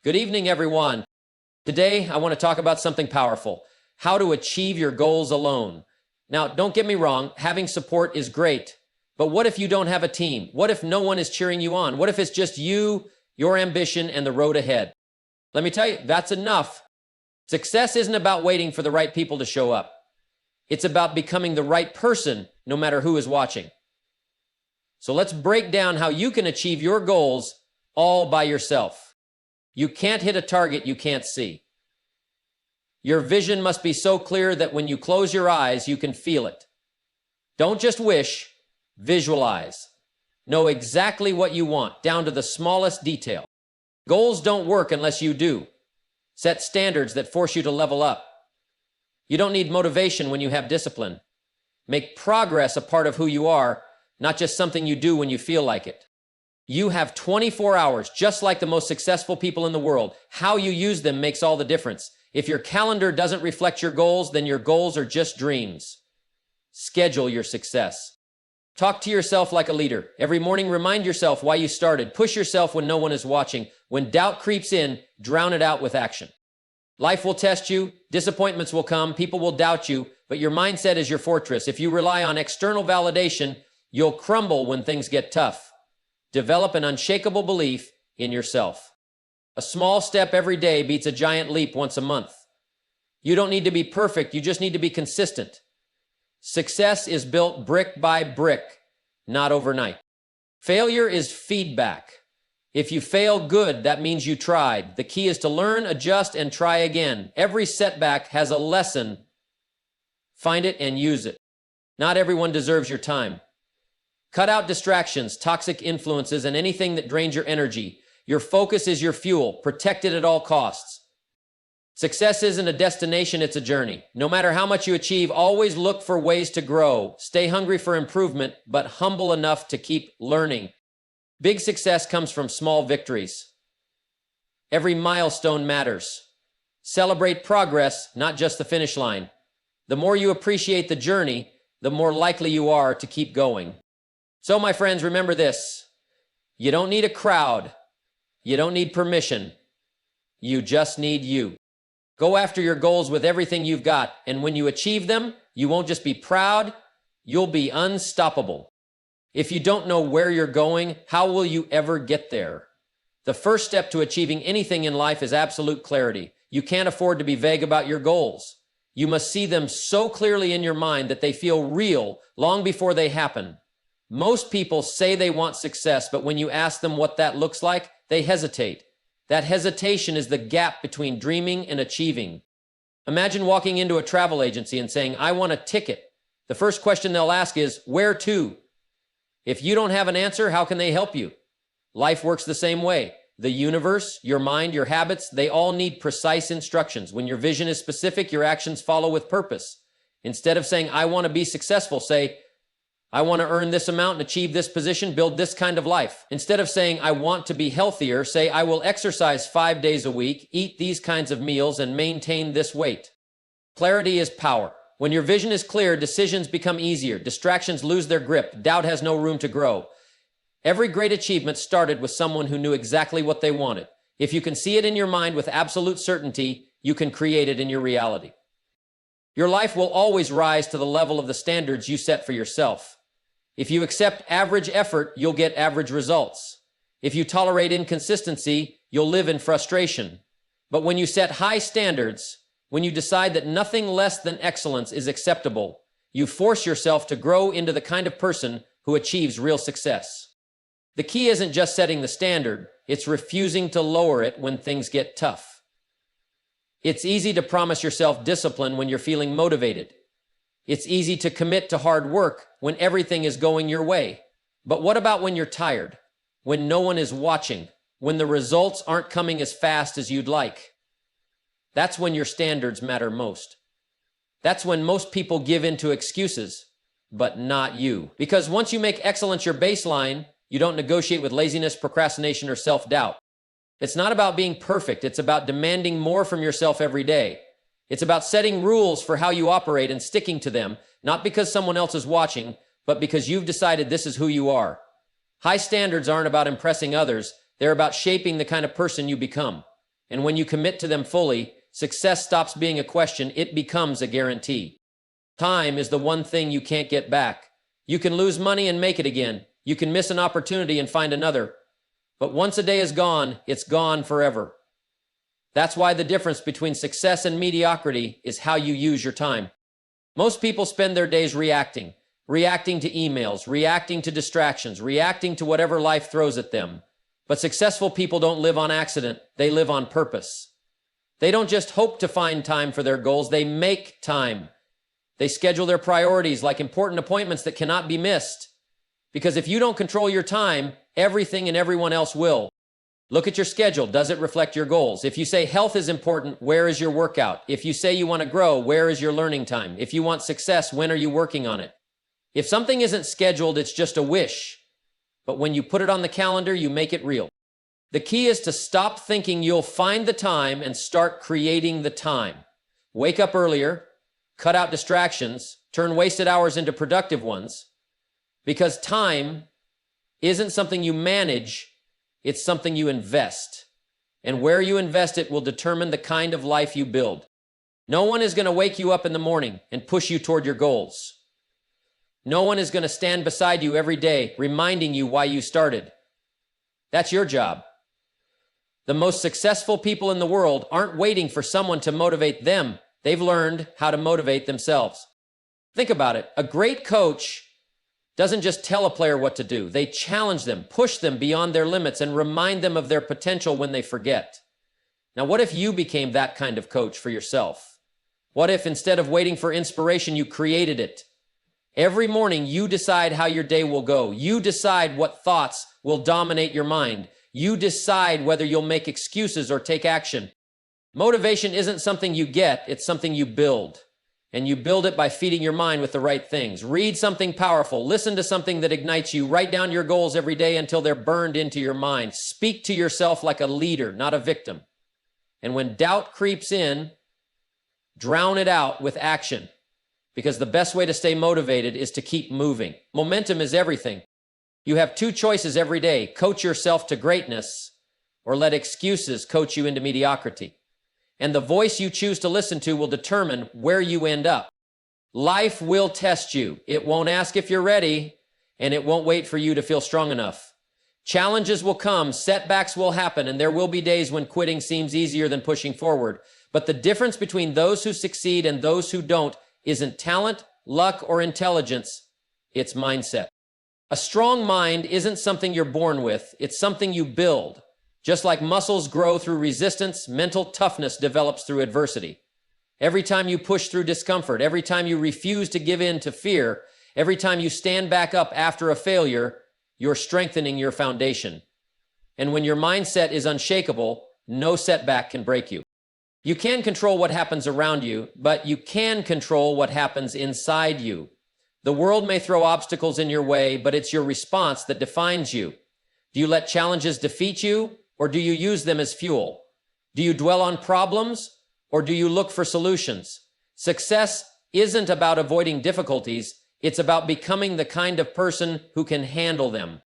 Good evening, everyone. Today, I want to talk about something powerful, how to achieve your goals alone. Now, don't get me wrong, having support is great, but what if you don't have a team? What if no one is cheering you on? What if it's just you, your ambition, and the road ahead? Let me tell you, that's enough. Success isn't about waiting for the right people to show up. It's about becoming the right person, no matter who is watching. So let's break down how you can achieve your goals all by yourself. You can't hit a target you can't see. Your vision must be so clear that when you close your eyes, you can feel it. Don't just wish, visualize. Know exactly what you want, down to the smallest detail. Goals don't work unless you do. Set standards that force you to level up. You don't need motivation when you have discipline. Make progress a part of who you are, not just something you do when you feel like it. You have 24 hours, just like the most successful people in the world. How you use them makes all the difference. If your calendar doesn't reflect your goals, then your goals are just dreams. Schedule your success. Talk to yourself like a leader. Every morning, remind yourself why you started. Push yourself when no one is watching. When doubt creeps in, drown it out with action. Life will test you. Disappointments will come. People will doubt you. But your mindset is your fortress. If you rely on external validation, you'll crumble when things get tough. Develop an unshakable belief in yourself. A small step every day beats a giant leap once a month. You don't need to be perfect. You just need to be consistent. Success is built brick by brick, not overnight. Failure is feedback. If you fail good, that means you tried. The key is to learn, adjust, and try again. Every setback has a lesson. Find it and use it. Not everyone deserves your time. Cut out distractions, toxic influences, and anything that drains your energy. Your focus is your fuel. Protect it at all costs. Success isn't a destination, it's a journey. No matter how much you achieve, always look for ways to grow. Stay hungry for improvement, but humble enough to keep learning. Big success comes from small victories. Every milestone matters. Celebrate progress, not just the finish line. The more you appreciate the journey, the more likely you are to keep going. So, my friends, remember this. You don't need a crowd. You don't need permission. You just need you. Go after your goals with everything you've got, and when you achieve them, you won't just be proud, you'll be unstoppable. If you don't know where you're going, how will you ever get there? The first step to achieving anything in life is absolute clarity. You can't afford to be vague about your goals. You must see them so clearly in your mind that they feel real long before they happen. Most people say they want success, but when you ask them what that looks like, they hesitate. That hesitation is the gap between dreaming and achieving. Imagine walking into a travel agency and saying, "I want a ticket." The first question they'll ask is, "Where to?" If you don't have an answer, how can they help you? Life works the same way. The universe, your mind, your habits, they all need precise instructions. When your vision is specific, your actions follow with purpose. Instead of saying, "I want to be successful," say, "I want to earn this amount and achieve this position, build this kind of life." Instead of saying, "I want to be healthier," say, "I will exercise 5 days a week, eat these kinds of meals, and maintain this weight." Clarity is power. When your vision is clear, decisions become easier. Distractions lose their grip. Doubt has no room to grow. Every great achievement started with someone who knew exactly what they wanted. If you can see it in your mind with absolute certainty, you can create it in your reality. Your life will always rise to the level of the standards you set for yourself. If you accept average effort, you'll get average results. If you tolerate inconsistency, you'll live in frustration. But when you set high standards, when you decide that nothing less than excellence is acceptable, you force yourself to grow into the kind of person who achieves real success. The key isn't just setting the standard, it's refusing to lower it when things get tough. It's easy to promise yourself discipline when you're feeling motivated. It's easy to commit to hard work when everything is going your way. But what about when you're tired? When no one is watching? When the results aren't coming as fast as you'd like? That's when your standards matter most. That's when most people give in to excuses, but not you. Because once you make excellence your baseline, you don't negotiate with laziness, procrastination, or self-doubt. It's not about being perfect. It's about demanding more from yourself every day. It's about setting rules for how you operate and sticking to them, not because someone else is watching, but because you've decided this is who you are. High standards aren't about impressing others. They're about shaping the kind of person you become. And when you commit to them fully, success stops being a question, it becomes a guarantee. Time is the one thing you can't get back. You can lose money and make it again. You can miss an opportunity and find another. But once a day is gone, it's gone forever. That's why the difference between success and mediocrity is how you use your time. Most people spend their days reacting to emails, reacting to distractions, reacting to whatever life throws at them. But successful people don't live on accident, they live on purpose. They don't just hope to find time for their goals, they make time. They schedule their priorities like important appointments that cannot be missed. Because if you don't control your time, everything and everyone else will. Look at your schedule. Does it reflect your goals? If you say health is important, where is your workout? If you say you want to grow, where is your learning time? If you want success, when are you working on it? If something isn't scheduled, it's just a wish. But when you put it on the calendar, you make it real. The key is to stop thinking you'll find the time and start creating the time. Wake up earlier, cut out distractions, turn wasted hours into productive ones. Because time isn't something you manage, it's something you invest. And where you invest it will determine the kind of life you build. No one is going to wake you up in the morning and push you toward your goals. No one is going to stand beside you every day, reminding you why you started. That's your job. The most successful people in the world aren't waiting for someone to motivate them. They've learned how to motivate themselves. Think about it. A great coach doesn't just tell a player what to do. They challenge them, push them beyond their limits, and remind them of their potential when they forget. Now, what if you became that kind of coach for yourself? What if instead of waiting for inspiration, you created it? Every morning, you decide how your day will go. You decide what thoughts will dominate your mind. You decide whether you'll make excuses or take action. Motivation isn't something you get, it's something you build. And you build it by feeding your mind with the right things. Read something powerful. Listen to something that ignites you. Write down your goals every day until they're burned into your mind. Speak to yourself like a leader, not a victim. And when doubt creeps in, drown it out with action. Because the best way to stay motivated is to keep moving. Momentum is everything. You have two choices every day. Coach yourself to greatness or let excuses coach you into mediocrity. And the voice you choose to listen to will determine where you end up. Life will test you. It won't ask if you're ready, and it won't wait for you to feel strong enough. Challenges will come, setbacks will happen, and there will be days when quitting seems easier than pushing forward. But the difference between those who succeed and those who don't isn't talent, luck, or intelligence. It's mindset. A strong mind isn't something you're born with. It's something you build. Just like muscles grow through resistance, mental toughness develops through adversity. Every time you push through discomfort, every time you refuse to give in to fear, every time you stand back up after a failure, you're strengthening your foundation. And when your mindset is unshakable, no setback can break you. You can control what happens around you, but you can control what happens inside you. The world may throw obstacles in your way, but it's your response that defines you. Do you let challenges defeat you? Or do you use them as fuel? Do you dwell on problems, or do you look for solutions? Success isn't about avoiding difficulties, it's about becoming the kind of person who can handle them.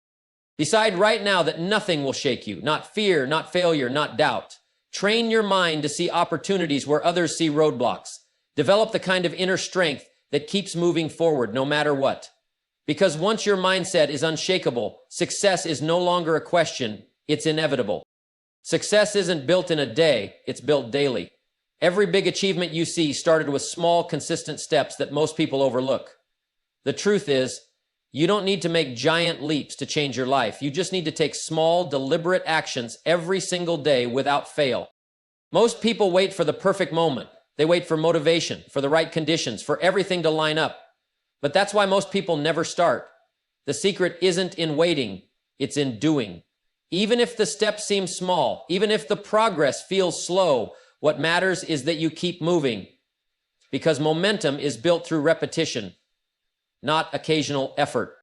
Decide right now that nothing will shake you, not fear, not failure, not doubt. Train your mind to see opportunities where others see roadblocks. Develop the kind of inner strength that keeps moving forward no matter what. Because once your mindset is unshakable, success is no longer a question, it's inevitable. Success isn't built in a day, it's built daily. Every big achievement you see started with small, consistent steps that most people overlook. The truth is, you don't need to make giant leaps to change your life. You just need to take small, deliberate actions every single day without fail. Most people wait for the perfect moment. They wait for motivation, for the right conditions, for everything to line up. But that's why most people never start. The secret isn't in waiting, it's in doing. Even if the steps seem small, even if the progress feels slow, what matters is that you keep moving. Because momentum is built through repetition, not occasional effort.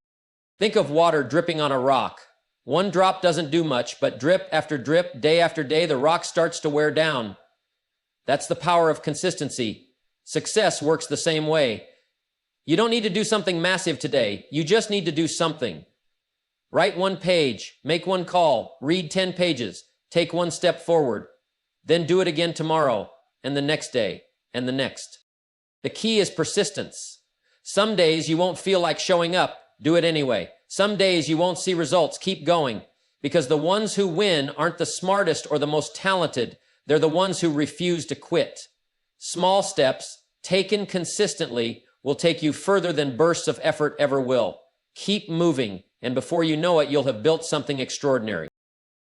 Think of water dripping on a rock. One drop doesn't do much, but drip after drip, day after day, the rock starts to wear down. That's the power of consistency. Success works the same way. You don't need to do something massive today. You just need to do something. Write one page, make one call, read 10 pages, take one step forward. then do it again tomorrow, and the next day, and the next. The key is persistence. Some days you won't feel like showing up, do it anyway. Some days you won't see results, keep going. Because the ones who win aren't the smartest or the most talented, they're the ones who refuse to quit. Small steps, taken consistently, will take you further than bursts of effort ever will. Keep moving, and before you know it, you'll have built something extraordinary.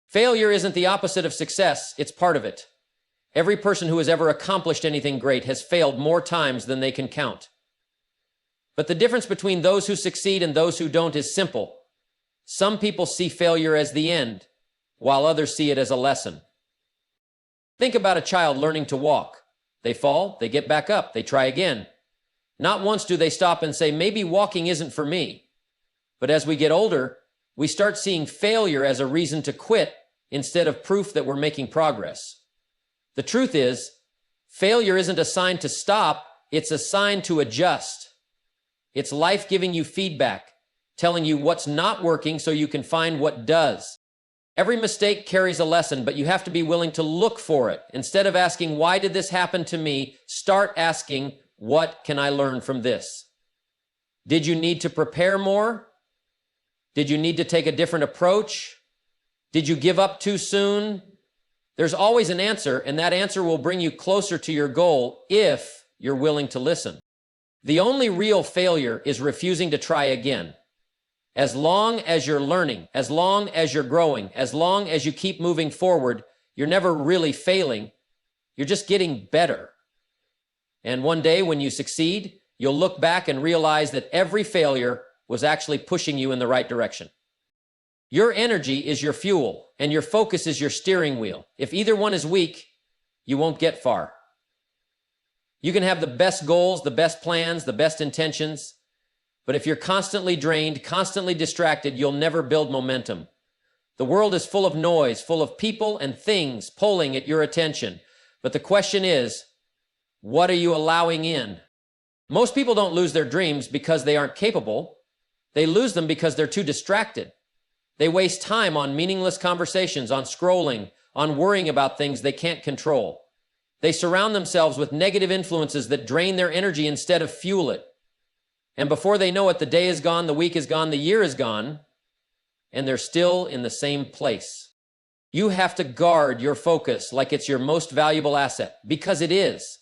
Failure isn't the opposite of success, it's part of it. Every person who has ever accomplished anything great has failed more times than they can count. But the difference between those who succeed and those who don't is simple. Some people see failure as the end, while others see it as a lesson. Think about a child learning to walk. They fall, they get back up, they try again. Not once do they stop and say, maybe walking isn't for me. But as we get older, we start seeing failure as a reason to quit instead of proof that we're making progress. The truth is, failure isn't a sign to stop, it's a sign to adjust. It's life giving you feedback, telling you what's not working so you can find what does. Every mistake carries a lesson, but you have to be willing to look for it. Instead of asking, why did this happen to me? Start asking, what can I learn from this? Did you need to prepare more? Did you need to take a different approach? Did you give up too soon? There's always an answer, and that answer will bring you closer to your goal if you're willing to listen. The only real failure is refusing to try again. As long as you're learning, as long as you're growing, as long as you keep moving forward, you're never really failing. You're just getting better. And one day when you succeed, you'll look back and realize that every failure was actually pushing you in the right direction. Your energy is your fuel, and your focus is your steering wheel. If either one is weak, you won't get far. You can have the best goals, the best plans, the best intentions, but if you're constantly drained, constantly distracted, you'll never build momentum. The world is full of noise, full of people and things pulling at your attention. But the question is, what are you allowing in? Most people don't lose their dreams because they aren't capable. They lose them because they're too distracted. They waste time on meaningless conversations, on scrolling, on worrying about things they can't control. They surround themselves with negative influences that drain their energy instead of fuel it. And before they know it, the day is gone, the week is gone, the year is gone, and they're still in the same place. You have to guard your focus like it's your most valuable asset, because it is.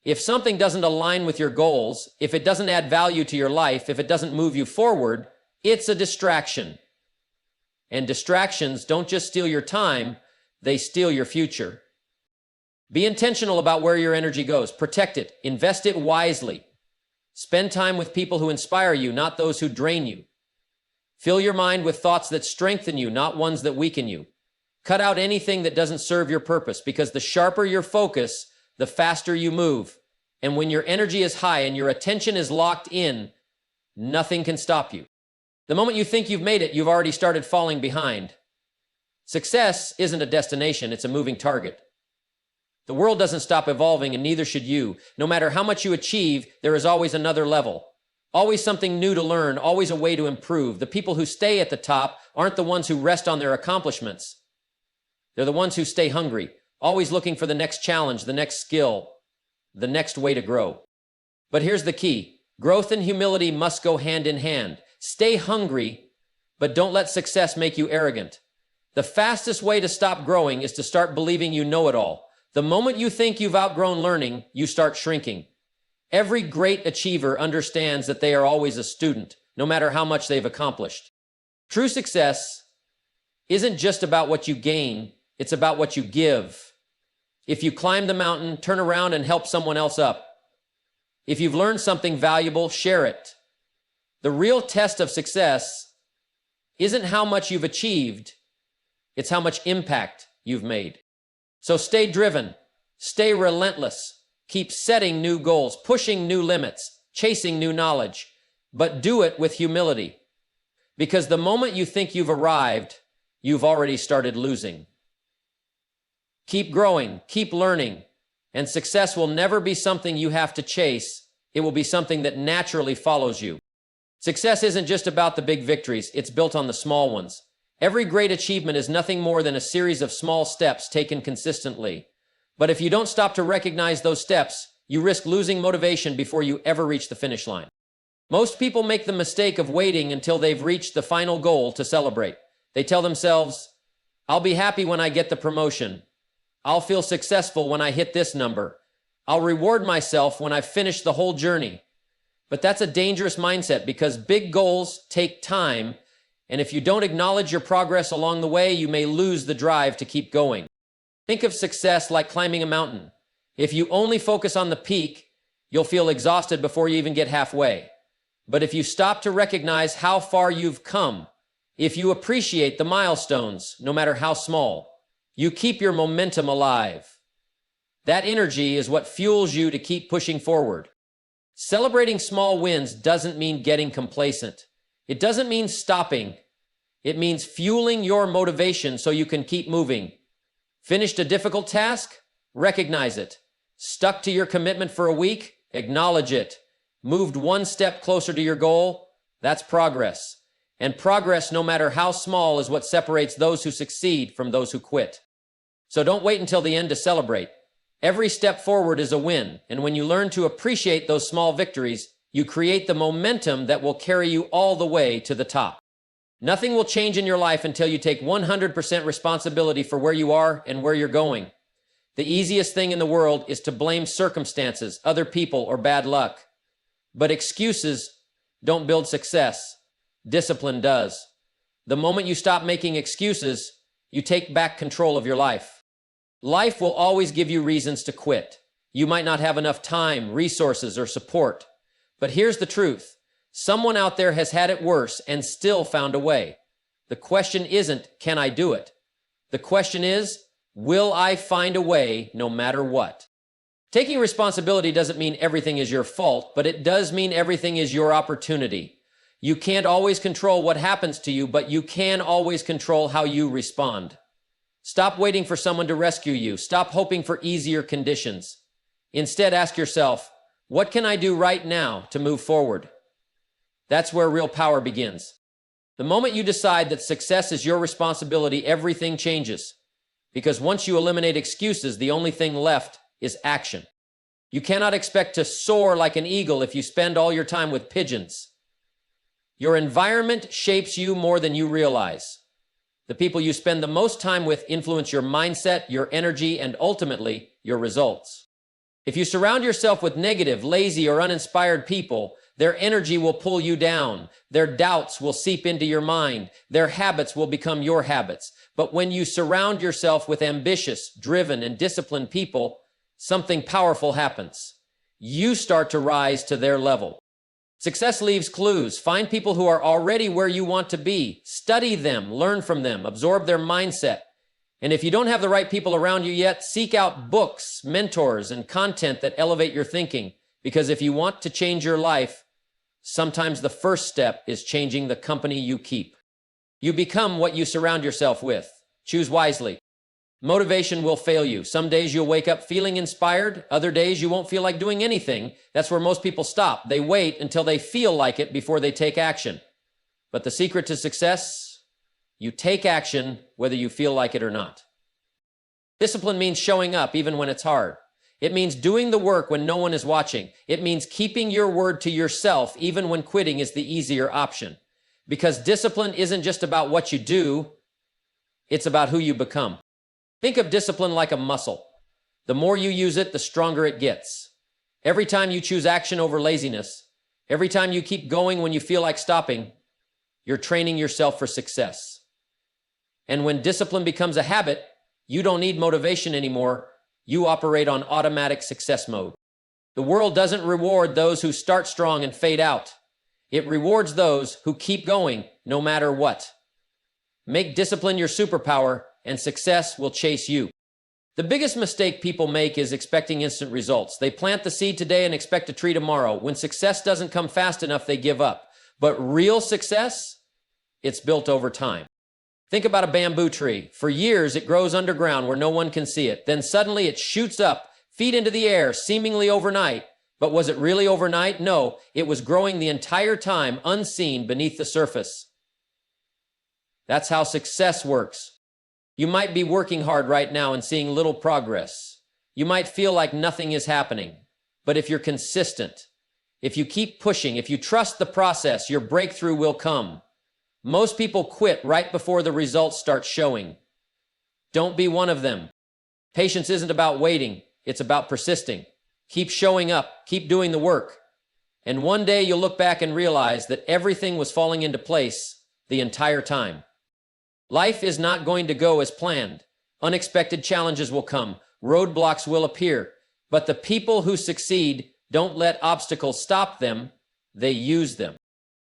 If something doesn't align with your goals, if it doesn't add value to your life, if it doesn't move you forward, it's a distraction. And distractions don't just steal your time, they steal your future. Be intentional about where your energy goes. Protect it. Invest it wisely. Spend time with people who inspire you, not those who drain you. Fill your mind with thoughts that strengthen you, not ones that weaken you. Cut out anything that doesn't serve your purpose, because the sharper your focus, the faster you move. And when your energy is high and your attention is locked in, nothing can stop you. The moment you think you've made it, you've already started falling behind. Success isn't a destination, it's a moving target. The world doesn't stop evolving, and neither should you. No matter how much you achieve, there is always another level. Always something new to learn, always a way to improve. The people who stay at the top aren't the ones who rest on their accomplishments. They're the ones who stay hungry, always looking for the next challenge, the next skill, the next way to grow. But here's the key. Growth and humility must go hand in hand. Stay hungry, but don't let success make you arrogant. The fastest way to stop growing is to start believing you know it all. The moment you think you've outgrown learning, you start shrinking. Every great achiever understands that they are always a student, no matter how much they've accomplished. True success isn't just about what you gain, it's about what you give. If you climb the mountain, turn around and help someone else up. If you've learned something valuable, share it. The real test of success isn't how much you've achieved, it's how much impact you've made. So stay driven, stay relentless, keep setting new goals, pushing new limits, chasing new knowledge, but do it with humility. Because the moment you think you've arrived, you've already started losing. Keep growing, keep learning, and success will never be something you have to chase. It will be something that naturally follows you. Success isn't just about the big victories, it's built on the small ones. Every great achievement is nothing more than a series of small steps taken consistently. But if you don't stop to recognize those steps, you risk losing motivation before you ever reach the finish line. Most people make the mistake of waiting until they've reached the final goal to celebrate. They tell themselves, I'll be happy when I get the promotion. I'll feel successful when I hit this number. I'll reward myself when I've finished the whole journey. But that's a dangerous mindset because big goals take time, and if you don't acknowledge your progress along the way, you may lose the drive to keep going. Think of success like climbing a mountain. If you only focus on the peak, you'll feel exhausted before you even get halfway. But if you stop to recognize how far you've come, if you appreciate the milestones, no matter how small, you keep your momentum alive. That energy is what fuels you to keep pushing forward. Celebrating small wins doesn't mean getting complacent. It doesn't mean stopping. It means fueling your motivation so you can keep moving. Finished a difficult task? Recognize it. Stuck to your commitment for a week? Acknowledge it. Moved one step closer to your goal? That's progress. And progress, no matter how small, is what separates those who succeed from those who quit. So don't wait until the end to celebrate. Every step forward is a win, and when you learn to appreciate those small victories, you create the momentum that will carry you all the way to the top. Nothing will change in your life until you take 100% responsibility for where you are and where you're going. The easiest thing in the world is to blame circumstances, other people, or bad luck. But excuses don't build success. Discipline does. The moment you stop making excuses, you take back control of your life. Life will always give you reasons to quit. You might not have enough time, resources, or support. But here's the truth. Someone out there has had it worse and still found a way. The question isn't, can I do it? The question is, will I find a way no matter what? Taking responsibility doesn't mean everything is your fault, but it does mean everything is your opportunity. You can't always control what happens to you, but you can always control how you respond. Stop waiting for someone to rescue you. Stop hoping for easier conditions. Instead, ask yourself, what can I do right now to move forward? That's where real power begins. The moment you decide that success is your responsibility, everything changes. Because once you eliminate excuses, the only thing left is action. You cannot expect to soar like an eagle if you spend all your time with pigeons. Your environment shapes you more than you realize. The people you spend the most time with influence your mindset, your energy, and ultimately, your results. If you surround yourself with negative, lazy, or uninspired people, their energy will pull you down. Their doubts will seep into your mind. Their habits will become your habits. But when you surround yourself with ambitious, driven, and disciplined people, something powerful happens. You start to rise to their level. Success leaves clues. Find people who are already where you want to be. Study them, learn from them, absorb their mindset. And if you don't have the right people around you yet, seek out books, mentors, and content that elevate your thinking. Because if you want to change your life, sometimes the first step is changing the company you keep. You become what you surround yourself with. Choose wisely. Motivation will fail you. Some days you'll wake up feeling inspired. Other days you won't feel like doing anything. That's where most people stop. They wait until they feel like it before they take action. But the secret to success, you take action whether you feel like it or not. Discipline means showing up even when it's hard. It means doing the work when no one is watching. It means keeping your word to yourself even when quitting is the easier option. Because discipline isn't just about what you do, it's about who you become. Think of discipline like a muscle. The more you use it, the stronger it gets. Every time you choose action over laziness, every time you keep going when you feel like stopping, you're training yourself for success. And when discipline becomes a habit, you don't need motivation anymore. You operate on automatic success mode. The world doesn't reward those who start strong and fade out. It rewards those who keep going no matter what. Make discipline your superpower, and success will chase you. The biggest mistake people make is expecting instant results. They plant the seed today and expect a tree tomorrow. When success doesn't come fast enough, they give up. But real success, it's built over time. Think about a bamboo tree. For years, it grows underground where no one can see it. Then suddenly it shoots up, feet into the air, seemingly overnight. But was it really overnight? No, it was growing the entire time, unseen beneath the surface. That's how success works. You might be working hard right now and seeing little progress. You might feel like nothing is happening. But if you're consistent, if you keep pushing, if you trust the process, your breakthrough will come. Most people quit right before the results start showing. Don't be one of them. Patience isn't about waiting. It's about persisting. Keep showing up. Keep doing the work. And one day you'll look back and realize that everything was falling into place the entire time. Life is not going to go as planned. Unexpected challenges will come. Roadblocks will appear. But the people who succeed don't let obstacles stop them. They use them.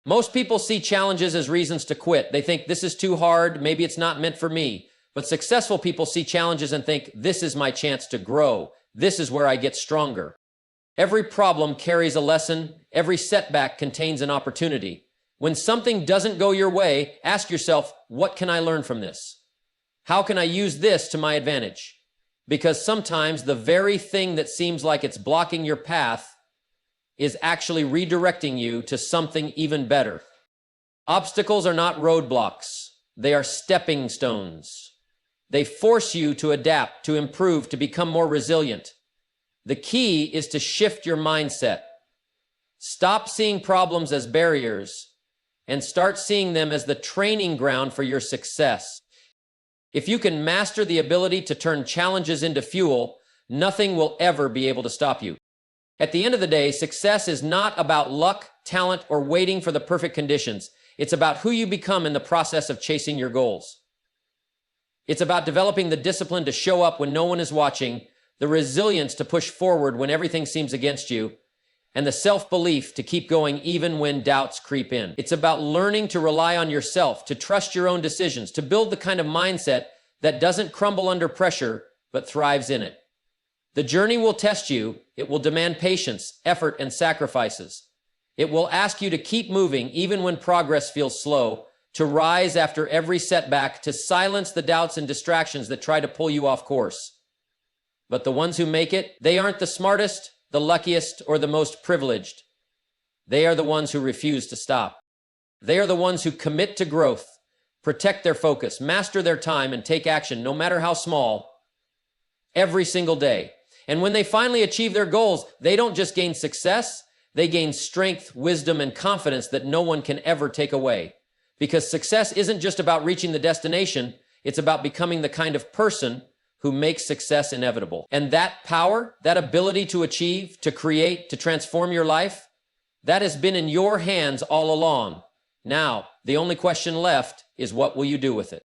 Most people see challenges as reasons to quit. They think this is too hard. Maybe it's not meant for me. But successful people see challenges and think, this is my chance to grow. This is where I get stronger. Every problem carries a lesson. Every setback contains an opportunity. When something doesn't go your way, ask yourself, what can I learn from this? How can I use this to my advantage? Because sometimes the very thing that seems like it's blocking your path is actually redirecting you to something even better. Obstacles are not roadblocks. They are stepping stones. They force you to adapt, to improve, to become more resilient. The key is to shift your mindset. Stop seeing problems as barriers and start seeing them as the training ground for your success. If you can master the ability to turn challenges into fuel, nothing will ever be able to stop you. At the end of the day, success is not about luck, talent, or waiting for the perfect conditions. It's about who you become in the process of chasing your goals. It's about developing the discipline to show up when no one is watching, the resilience to push forward when everything seems against you, and the self-belief to keep going even when doubts creep in. It's about learning to rely on yourself, to trust your own decisions, to build the kind of mindset that doesn't crumble under pressure, but thrives in it. The journey will test you. It will demand patience, effort, and sacrifices. It will ask you to keep moving even when progress feels slow, to rise after every setback, to silence the doubts and distractions that try to pull you off course. But the ones who make it, they aren't the smartest, the luckiest, or the most privileged. They are the ones who refuse to stop. They are the ones who commit to growth, protect their focus, master their time, and take action, no matter how small, every single day. And when they finally achieve their goals, they don't just gain success, they gain strength, wisdom, and confidence that no one can ever take away. Because success isn't just about reaching the destination, it's about becoming the kind of person who makes success inevitable. And that power, that ability to achieve, to create, to transform your life, that has been in your hands all along. Now, the only question left is, what will you do with it?